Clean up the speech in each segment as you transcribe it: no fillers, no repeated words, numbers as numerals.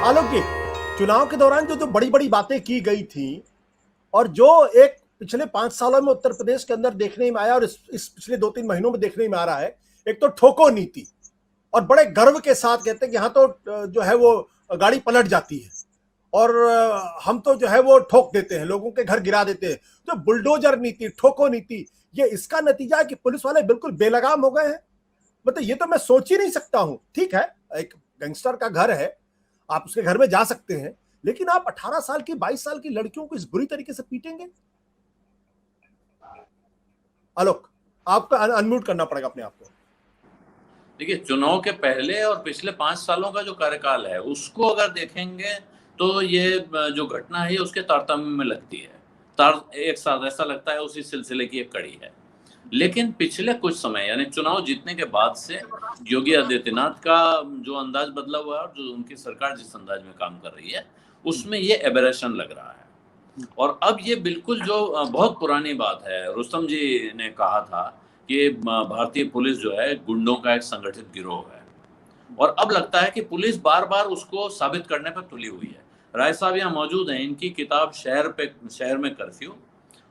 आलोक जी, चुनाव के दौरान जो जो बड़ी बड़ी बातें की गई थी और जो एक पिछले 5 सालों में उत्तर प्रदेश के अंदर देखने में आया और इस पिछले 2-3 महीनों में देखने में आ रहा है, एक तो ठोको नीति। और बड़े गर्व के साथ कहते हैं कि हाँ तो जो है वो गाड़ी पलट जाती है और हम तो जो है वो ठोक देते हैं, लोगों के घर गिरा देते हैं। तो बुलडोजर नीति, ठोको नीति, ये इसका नतीजा है कि पुलिस वाले बिल्कुल बेलगाम हो गए हैं। मतलब ये तो मैं सोच ही नहीं सकता हूं। ठीक है, एक गैंगस्टर का घर है, आप उसके घर में जा सकते हैं, लेकिन आप 18 साल की 22 साल की लड़कियों को इस बुरी तरीके से पीटेंगे? आलोक, आपको अनम्यूट करना पड़ेगा अपने आप को। देखिए, चुनाव के पहले और पिछले 5 सालों का जो कार्यकाल है उसको अगर देखेंगे तो ये जो घटना है उसके तारतम्य में लगती है। एक साथ ऐसा लगता है उसी सिलसिले की एक कड़ी है। लेकिन पिछले कुछ समय यानी चुनाव जीतने के बाद से योगी आदित्यनाथ का जो अंदाज बदला हुआ है और जो उनकी सरकार जिस अंदाज में काम कर रही है उसमें ये एबरेशन लग रहा है। और अब ये बिल्कुल जो बहुत पुरानी बात है, रुस्तम जी ने कहा था कि भारतीय पुलिस जो है गुंडों का एक संगठित गिरोह है, और अब लगता है कि पुलिस बार बार उसको साबित करने पर तुली हुई है। राय साहब यहाँ मौजूद हैं, इनकी किताब शहर में कर्फ्यू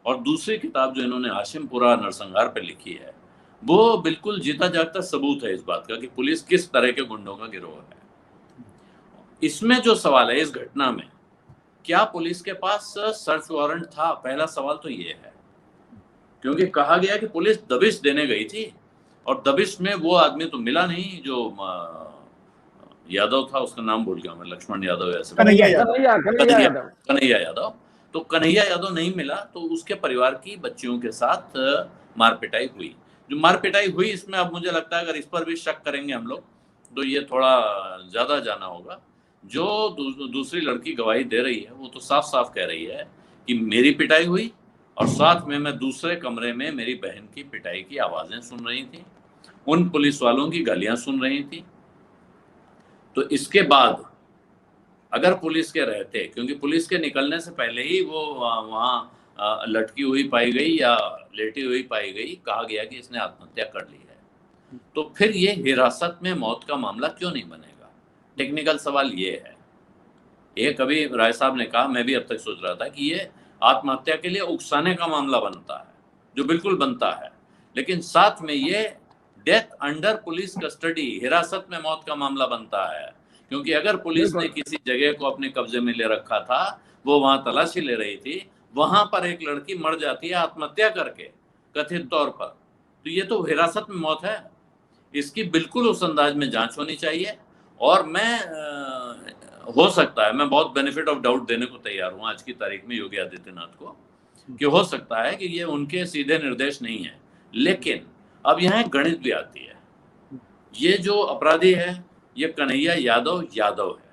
और दूसरी किताब जो इन्होंने हाशिमपुरा नरसंहार पे लिखी है वो बिल्कुल जीता जागता सबूत है इस बात का कि पुलिस किस तरह के गुंडों का गिरोह है। इसमें जो सवाल है इस घटना में, क्या पुलिस के पास सर्च वारंट था? पहला सवाल तो ये है, क्योंकि कहा गया कि पुलिस दबिश देने गई थी और दबिश में वो आदमी तो मिला नहीं जो यादव था, उसका नाम भूल गया मैं, लक्ष्मण यादव ऐसे कन्हैया यादव। तो कन्हैया यादव नहीं मिला, तो उसके परिवार की बच्चियों के साथ मारपिटाई हुई। जो मारपिटाई हुई इसमें अब मुझे लगता है अगर इस पर भी शक करेंगे हम लोग तो ये थोड़ा ज्यादा जाना होगा। जो दूसरी लड़की गवाही दे रही है वो तो साफ साफ कह रही है कि मेरी पिटाई हुई और साथ में मैं दूसरे कमरे में मेरी बहन की पिटाई की आवाजें सुन रही थी, उन पुलिस वालों की गालियां सुन रही थी। तो इसके बाद अगर पुलिस के रहते, क्योंकि पुलिस के निकलने से पहले ही वो वहां लटकी हुई पाई गई या लेटी हुई पाई गई, कहा गया कि इसने आत्महत्या कर ली है, तो फिर ये हिरासत में मौत का मामला क्यों नहीं बनेगा? टेक्निकल सवाल ये है। एक अभी राय साहब ने कहा, मैं भी अब तक सोच रहा था कि ये आत्महत्या के लिए उकसाने का मामला बनता है, जो बिल्कुल बनता है, लेकिन साथ में ये डेथ अंडर पुलिस कस्टडी, हिरासत में मौत का मामला बनता है। क्योंकि अगर पुलिस ने किसी जगह को अपने कब्जे में ले रखा था, वो वहां तलाशी ले रही थी, वहां पर एक लड़की मर जाती है आत्महत्या करके कथित तौर पर, तो ये तो हिरासत में मौत है। इसकी बिल्कुल उस अंदाज में जांच होनी चाहिए। और हो सकता है, मैं बहुत बेनिफिट ऑफ डाउट देने को तैयार हूं आज की तारीख में योगी आदित्यनाथ को, कि हो सकता है कि ये उनके सीधे निर्देश नहीं है। लेकिन अब यहाँ गणित भी आती है। ये जो अपराधी है ये कन्हैया यादव है,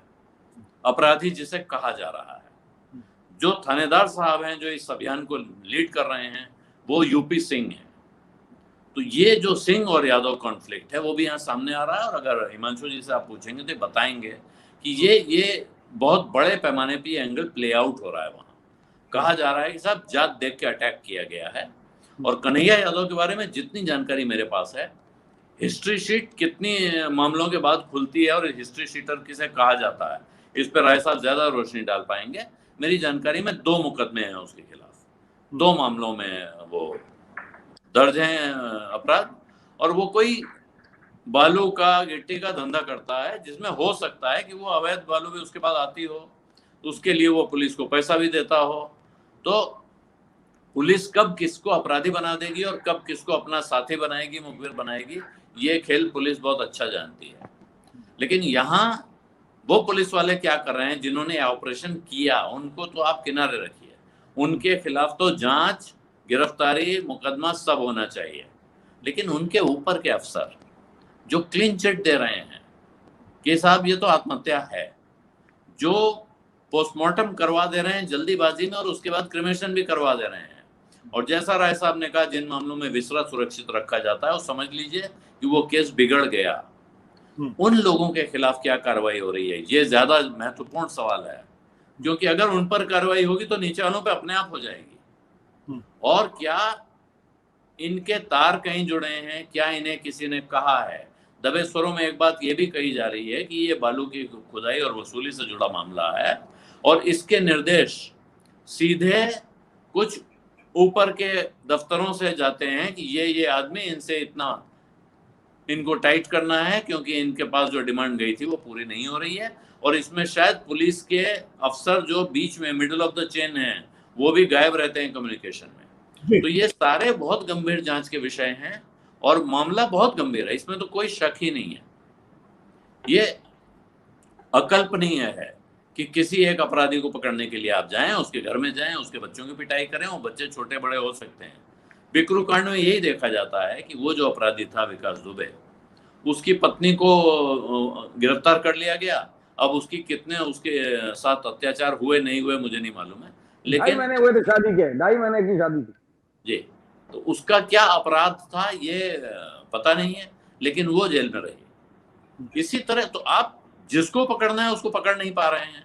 अपराधी जिसे कहा जा रहा है। जो थानेदार साहब हैं जो इस अभियान को लीड कर रहे हैं वो यूपी सिंह है। तो ये जो सिंह और यादव कॉन्फ्लिक्ट है वो भी यहाँ सामने आ रहा है। और अगर हिमांशु जी से आप पूछेंगे तो बताएंगे कि ये बहुत बड़े पैमाने पे एंगल प्ले आउट हो रहा है। वहाँ कहा जा रहा है कि साहब जात देख के अटैक किया गया है। और कन्हैया यादव के बारे में जितनी जानकारी मेरे पास है, हिस्ट्री शीट कितनी मामलों के बाद खुलती है और हिस्ट्री शीटर किसे कहा जाता है, इस पर राय साहब ज्यादा रोशनी डाल पाएंगे। मेरी जानकारी में 2 मुकदमे हैं उसके खिलाफ, 2 मामलों में वो दर्ज हैं अपराध। और वो कोई बालू का गिट्टी का धंधा करता है जिसमें हो सकता है कि वो अवैध बालू भी उसके पास आती हो, तो उसके लिए वो पुलिस को पैसा भी देता हो। तो पुलिस कब किसको अपराधी बना देगी और कब किसको अपना साथी बनाएगी, मुखबिर बनाएगी, ये खेल पुलिस बहुत अच्छा जानती है। लेकिन यहाँ वो पुलिस वाले क्या कर रहे हैं जिन्होंने ऑपरेशन किया, उनको तो आप किनारे रखिए, उनके खिलाफ तो जांच, गिरफ्तारी, मुकदमा सब होना चाहिए। लेकिन उनके ऊपर के अफसर जो क्लीन चिट दे रहे हैं कि साहब ये तो आत्महत्या है, जो पोस्टमार्टम करवा दे रहे हैं जल्दीबाजी में और उसके बाद क्रिमेशन भी करवा दे रहे हैं, और जैसा राय साहब ने कहा जिन मामलों में विसरा सुरक्षित रखा जाता है वो समझ लीजिए कि वो केस बिगड़ गया, उन लोगों के खिलाफ क्या कार्रवाई हो रही है, ये ज्यादा महत्वपूर्ण सवाल है। क्योंकि अगर उन पर कार्रवाई होगी तो नीचे वालों पे अपने आप हो जाएगी। और क्या इनके तार कहीं जुड़े हैं, क्या इन्हें किसी ने कहा है? दबे स्वरों में एक बात ये भी कही जा रही है कि ये बालू की खुदाई और वसूली से जुड़ा मामला है और इसके निर्देश सीधे कुछ ऊपर के दफ्तरों से जाते हैं कि ये आदमी इनसे इतना इनको टाइट करना है क्योंकि इनके पास जो डिमांड गई थी वो पूरी नहीं हो रही है। और इसमें शायद पुलिस के अफसर जो बीच में मिडिल ऑफ द चेन है वो भी गायब रहते हैं कम्युनिकेशन में। तो ये सारे बहुत गंभीर जांच के विषय हैं और मामला बहुत गंभीर है, इसमें तो कोई शक ही नहीं है। ये अकल्पनीय है कि किसी एक अपराधी को पकड़ने के लिए आप जाएं, उसके घर में जाएं, उसके बच्चों की पिटाई करें, वो बच्चे छोटे बड़े हो सकते हैं। बिकरू कांड में यही देखा जाता है कि वो जो अपराधी था विकास दुबे, उसकी पत्नी को गिरफ्तार कर लिया गया। अब उसकी कितने उसके साथ अत्याचार हुए नहीं हुए मुझे नहीं मालूम है, लेकिन 2.5 महीने हुए थे शादी के, 2.5 महीने की शादी थी जी। तो उसका क्या अपराध था ये पता नहीं है, लेकिन वो जेल में रही। इसी तरह तो आप जिसको पकड़ना है उसको पकड़ नहीं पा रहे हैं।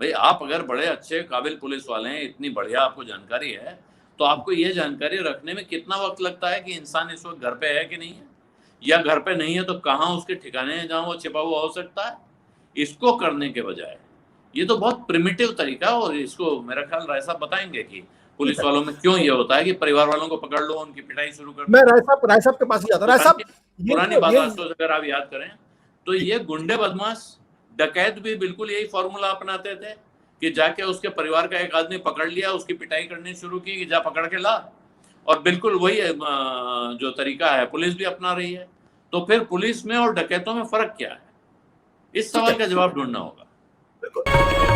भाई आप अगर बड़े अच्छे काबिल पुलिस वाले हैं, इतनी बढ़िया आपको जानकारी है, तो आपको ये जानकारी रखने में कितना वक्त लगता है कि इंसान इस वक्त घर पे है कि नहीं है, या घर पे नहीं है तो कहाँ उसके ठिकाने हैं जहाँ वो छिपा हुआ हो सकता है। इसको करने के बजाय ये तो बहुत प्रिमिटिव तरीका, और इसको मेरा ख्याल राय साहब बताएंगे कि पुलिस वालों में क्यों ये होता है कि परिवार वालों को पकड़ लो, उनकी पिटाई शुरू कर दो। मैं राय साहब के पास ही जाता। राय साहब, पुरानी बात अगर आप याद करें तो ये गुंडे बदमाश डकैत भी बिल्कुल यही फॉर्मूला अपनाते थे कि जाके उसके परिवार का एक आदमी पकड़ लिया, उसकी पिटाई करनी शुरू की कि जा पकड़ के ला। और बिल्कुल वही जो तरीका है पुलिस भी अपना रही है। तो फिर पुलिस में और डकैतों में फर्क क्या है? इस सवाल का जवाब ढूंढना होगा।